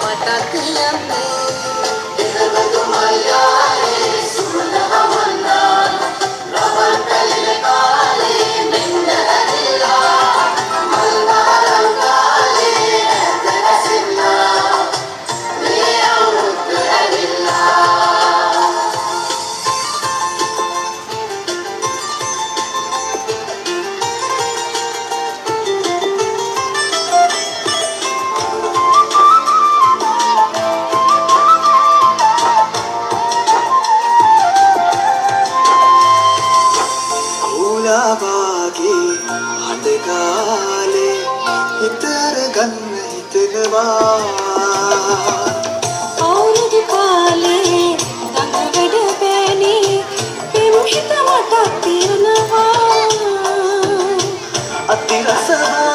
මටත් යන්නේ ඉරබදු මල්යායේ සුවඳ හමන්නා රබන් පැලින කාලේ මෙන්න ඇවිල්ලා මල් වාරම් කාලේ ඇත රැසිල්ලා මේ අවුරුද්ද ඇවිල්ලා වාගේ හඬගාලේ හිතර ගන්න හිතනවා අවුරුදු කාලේ ගඟ වැඩ පෑනේ පෙම් හිත මටත් තියෙනවා අති රසවත්